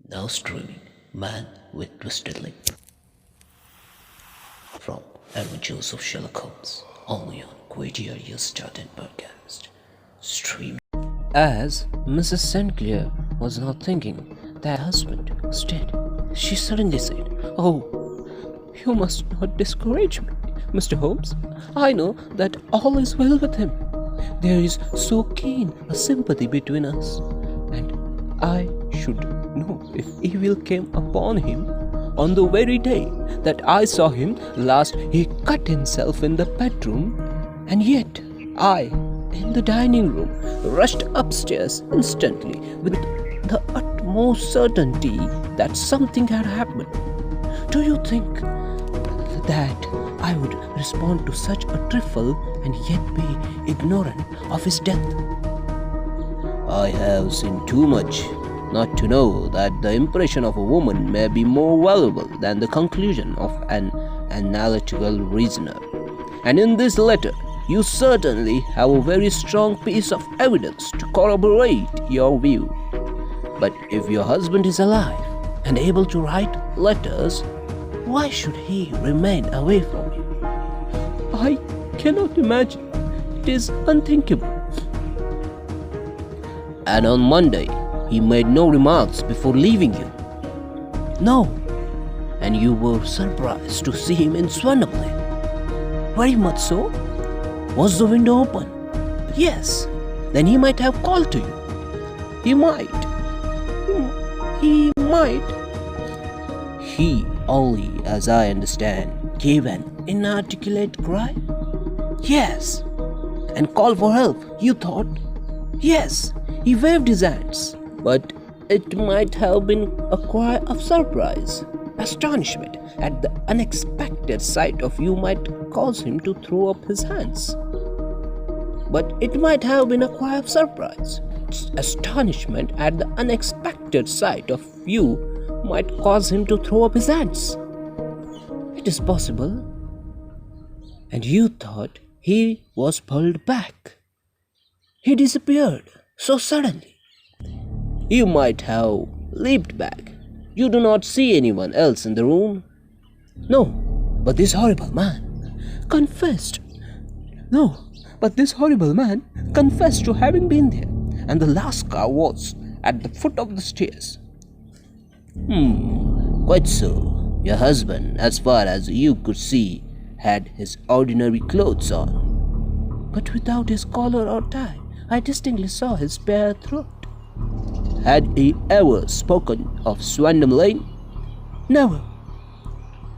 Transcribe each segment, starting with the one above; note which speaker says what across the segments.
Speaker 1: Now streaming Man with Twisted Lip from Adventures of Sherlock Holmes, only on Quadia Year Started Podcast. Stream. As Mrs. St. Clair was now thinking that her husband was dead, she suddenly said, "Oh, you must not discourage me, Mr. Holmes. I know that all is well with him. There is so keen a sympathy between us, and I should know if evil came upon him. On the very day that I saw him last, he cut himself in the bedroom, and yet I, in the dining room, rushed upstairs instantly with the utmost certainty that something had happened. Do you think that I would respond to such a trifle and yet be ignorant of his death? I have seen too much not to know that the impression of a woman may be more valuable than the conclusion of an analytical reasoner. And in this letter, you certainly have a very strong piece of evidence to corroborate your view. But if your husband is alive and able to write letters, why should he remain away from you? I cannot imagine. It is unthinkable." "And on Monday, he made no remarks before leaving you?" "No." "And you were surprised to see him in Swansea?" "Very much so." "Was the window open?" "Yes." "Then he might have called to you." "He might." He might." "He only, as I understand, gave an inarticulate cry?" "Yes." "And called for help, you thought?" "Yes." "He waved his hands." "But it might have been a cry of surprise. Astonishment at the unexpected sight of you might cause him to throw up his hands." "But it might have been a cry of surprise. Astonishment at the unexpected sight of you might cause him to throw up his hands." "It is possible." "And you thought he was pulled back. He disappeared so suddenly." "You might have leaped back. You do not see anyone else in the room?" "No, but this horrible man confessed. No, but this horrible man confessed to having been there, and the last car was at the foot of the stairs." Quite so. Your husband, as far as you could see, had his ordinary clothes on." "But without his collar or tie. I distinctly saw his bare throat." "Had he ever spoken of Swandam Lane?" "Never."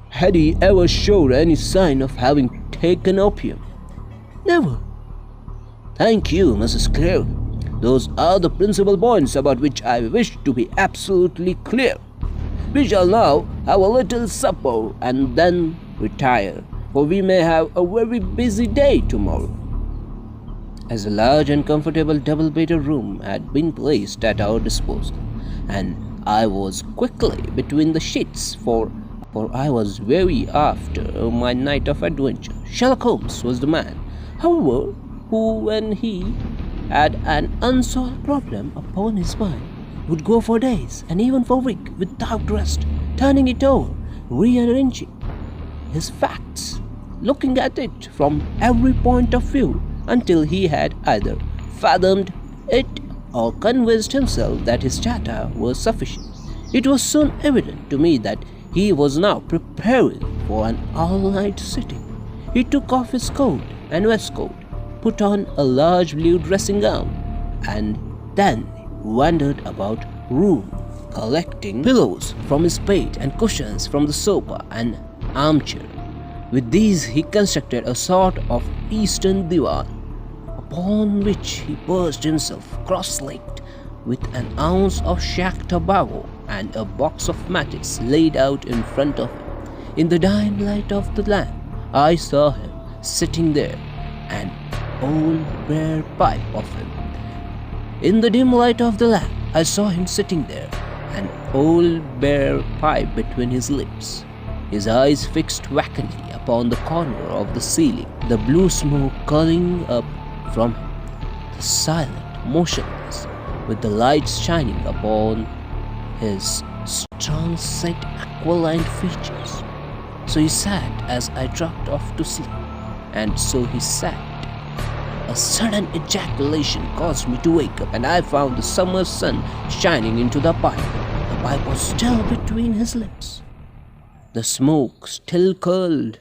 Speaker 1: "Had he ever showed any sign of having taken opium?" "Never." "Thank you, Mrs. Clare. Those are the principal points about which I wish to be absolutely clear. We shall now have a little supper and then retire, for we may have a very busy day tomorrow." As a large and comfortable double-bedded room had been placed at our disposal, and I was quickly between the sheets, for I was weary after my night of adventure. Sherlock Holmes was the man, however, who, when he had an unsolved problem upon his mind, would go for days and even for weeks without rest, turning it over, rearranging his facts, looking at it from every point of view, until he had either fathomed it or convinced himself that his data was sufficient. It was soon evident to me that he was now preparing for an all-night sitting. He took off his coat and waistcoat, put on a large blue dressing gown, and then wandered about room, collecting pillows from his bed and cushions from the sofa and armchair. With these he constructed a sort of eastern divan, upon which he perched himself cross-legged, with an ounce of shag tobacco and a box of matches laid out in front of him. In the dim light of the lamp, I saw him sitting there, an old bare pipe of him. In the dim light of the lamp, I saw him sitting there, an old bare pipe between his lips, his eyes fixed vacantly upon the corner of the ceiling, the blue smoke curling up from him, the silent, motionless, with the lights shining upon his strong-set aquiline features. So he sat as I dropped off to sleep, and so he sat. A sudden ejaculation caused me to wake up, and I found the summer sun shining into the pipe. The pipe was still between his lips. The smoke still curled,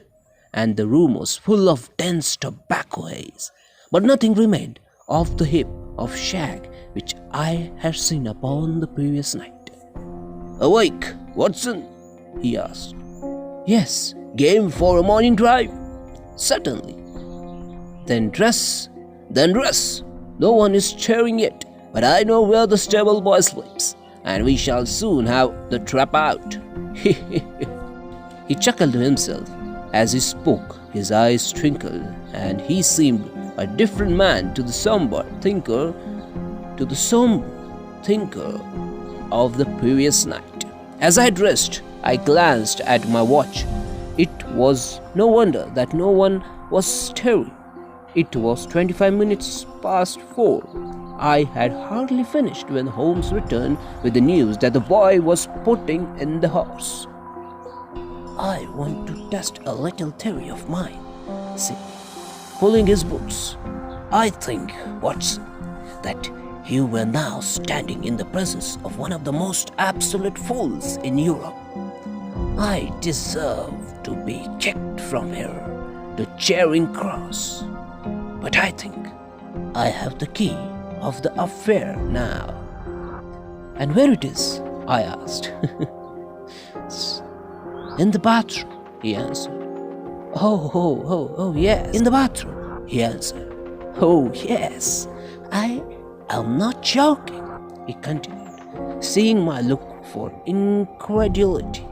Speaker 1: and the room was full of dense tobacco haze. But nothing remained of the heap of shag which I had seen upon the previous night. "Awake, Watson?" he asked. "Yes." "Game for a morning drive?" "Certainly." Then dress. No one is stirring yet, but I know where the stable boy sleeps, and we shall soon have the trap out." He chuckled to himself as he spoke. His eyes twinkled, and he seemed a different man to the somber thinker of the previous night. As I dressed, I glanced at my watch. It was no wonder that no one was stirring. It was 25 minutes past 4. I had hardly finished when Holmes returned with the news that the boy was putting in the horse. "I want to test a little theory of mine," said he, pulling his boots. "I think, Watson, that you were now standing in the presence of one of the most absolute fools in Europe. I deserve to be kicked from here to Charing Cross. But I think I have the key of the affair now." "And where it is?" I asked. "In the bathroom," he answered. Oh, yes, in the bathroom," he answered. "Oh, yes, I am not joking," he continued, seeing my look for incredulity.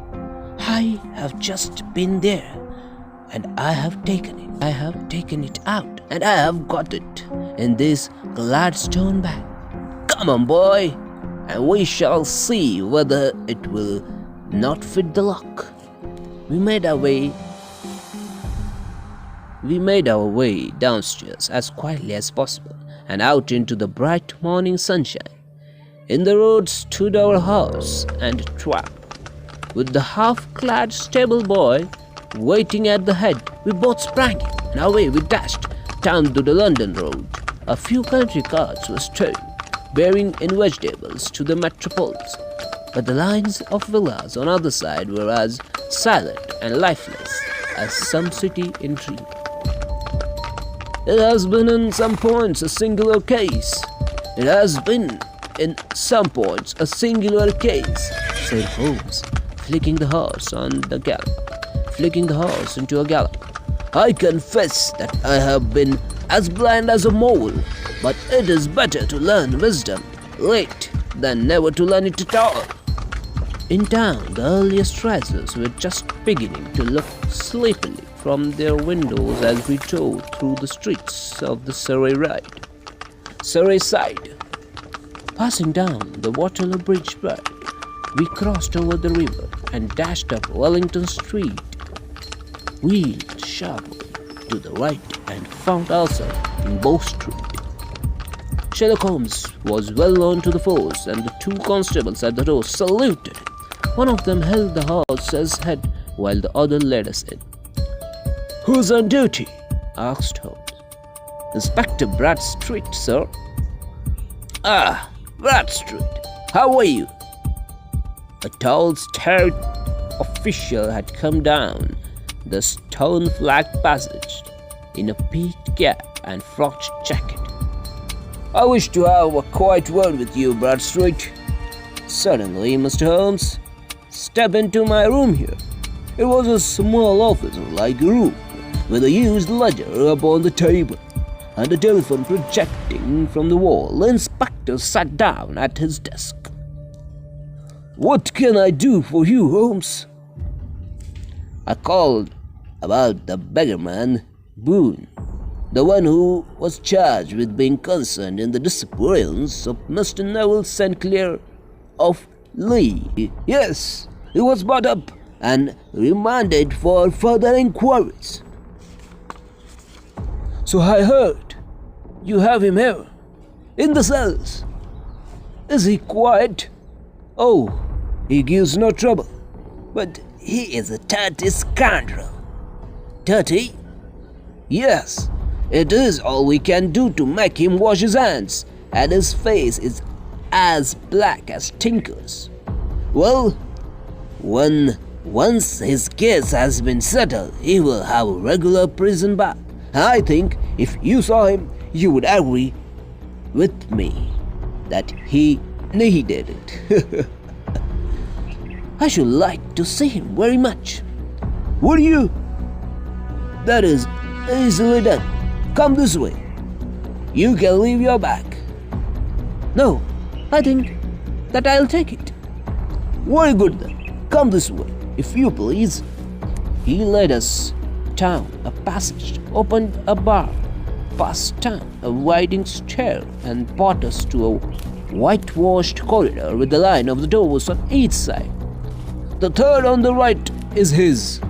Speaker 1: "I have just been there, and I have taken it. I have taken it out, and I have got it in this Gladstone bag. Come on, boy, and we shall see whether it will not fit the lock." We made our way downstairs as quietly as possible and out into the bright morning sunshine. In the road stood our horse and trap, with the half-clad stable boy waiting at the head. We both sprang in, and away we dashed down to the London road. A few country carts were stirring, bearing in vegetables to the metropolis, but the lines of villas on either side were as silent and lifeless as some city in dream. "It has been in some points a singular case. It has been in some points a singular case," said Holmes, flicking the horse into a gallop. "I confess that I have been as blind as a mole, but it is better to learn wisdom late than never to learn it at all." In town, the earliest risers were just beginning to look sleepily from their windows as we drove through the streets of the Surrey side. Passing down the Waterloo Bridge Road, we crossed over the river and dashed up Wellington Street, wheeled sharply to the right, and found ourselves in Bow Street. Sherlock Holmes was well on to the force, and the two constables at the door saluted. One of them held the horse's head while the other led us in. "Who's on duty?" asked Holmes. "Inspector Bradstreet, sir." "Ah, Bradstreet. How are you?" A tall, stout official had come down the stone-flagged passage in a peaked cap and frocked jacket. "I wish to have a quiet word with you, Bradstreet." "Certainly, Mr. Holmes. Step into my room here." It was a small office-like room with a used ledger upon the table and a telephone projecting from the wall. The inspector sat down at his desk. "What can I do for you, Holmes?" "I called about the beggarman, Boone, the one who was charged with being concerned in the disappearance of Mr. Neville St. Clair of Lee." "Yes, he was brought up and remanded for further inquiries." "So I heard. You have him here, in the cells. Is he quiet?" "Oh, He gives no trouble, but he is a dirty scoundrel. Dirty? Yes, it is all we can do to make him wash his hands, and his face is as black as Tinker's. Well, once his case has been settled, he will have a regular prison bath. I think if you saw him, you would agree with me that he needed it. I should like to see him very much. Would you? That is easily done. Come this way. You can leave your bag. No, I think that I'll take it. Very good then. Come this way, if you please. He led us down a passage, opened a bar, passed down a winding stair, and brought us to a whitewashed corridor with a line of the doors on each side. The third on the right is his,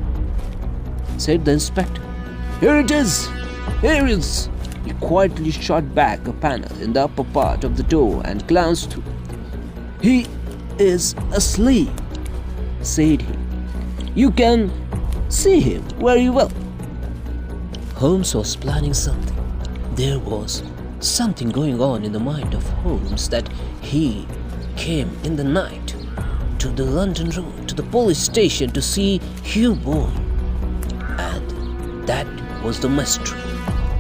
Speaker 1: said the inspector. Here it is! Here it is! He quietly shot back a panel in the upper part of the door and glanced through. He is asleep, said he. You can see him very well. Holmes was planning something. There was something going on in the mind of Holmes that he came in the night to the London Road, to the police station to see Hugh Bourne. And that was the mystery.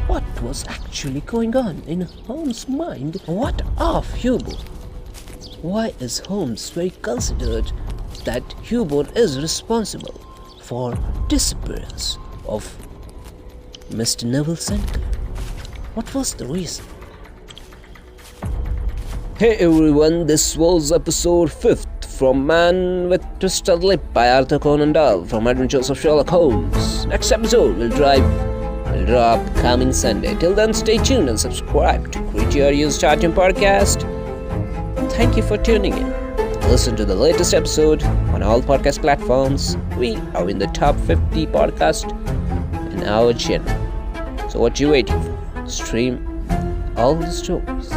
Speaker 1: What was actually going on in Holmes' mind? What of Hugh Bourne? Why is Holmes very considered that Hugh Bourne is responsible for disappearance of Mr. Neville Sinclair? What was the reason? Hey everyone, this was episode 5th from Man with Twisted Lip by Arthur Conan Doyle from Adventures of Sherlock Holmes. Next episode will drop coming Sunday. Till then, stay tuned and subscribe to Creature Audio's Charting Podcast. Thank you for tuning in. Listen to the latest episode on all podcast platforms. We are in the top 50 podcast in our channel. So what you waiting for? Stream all the stories.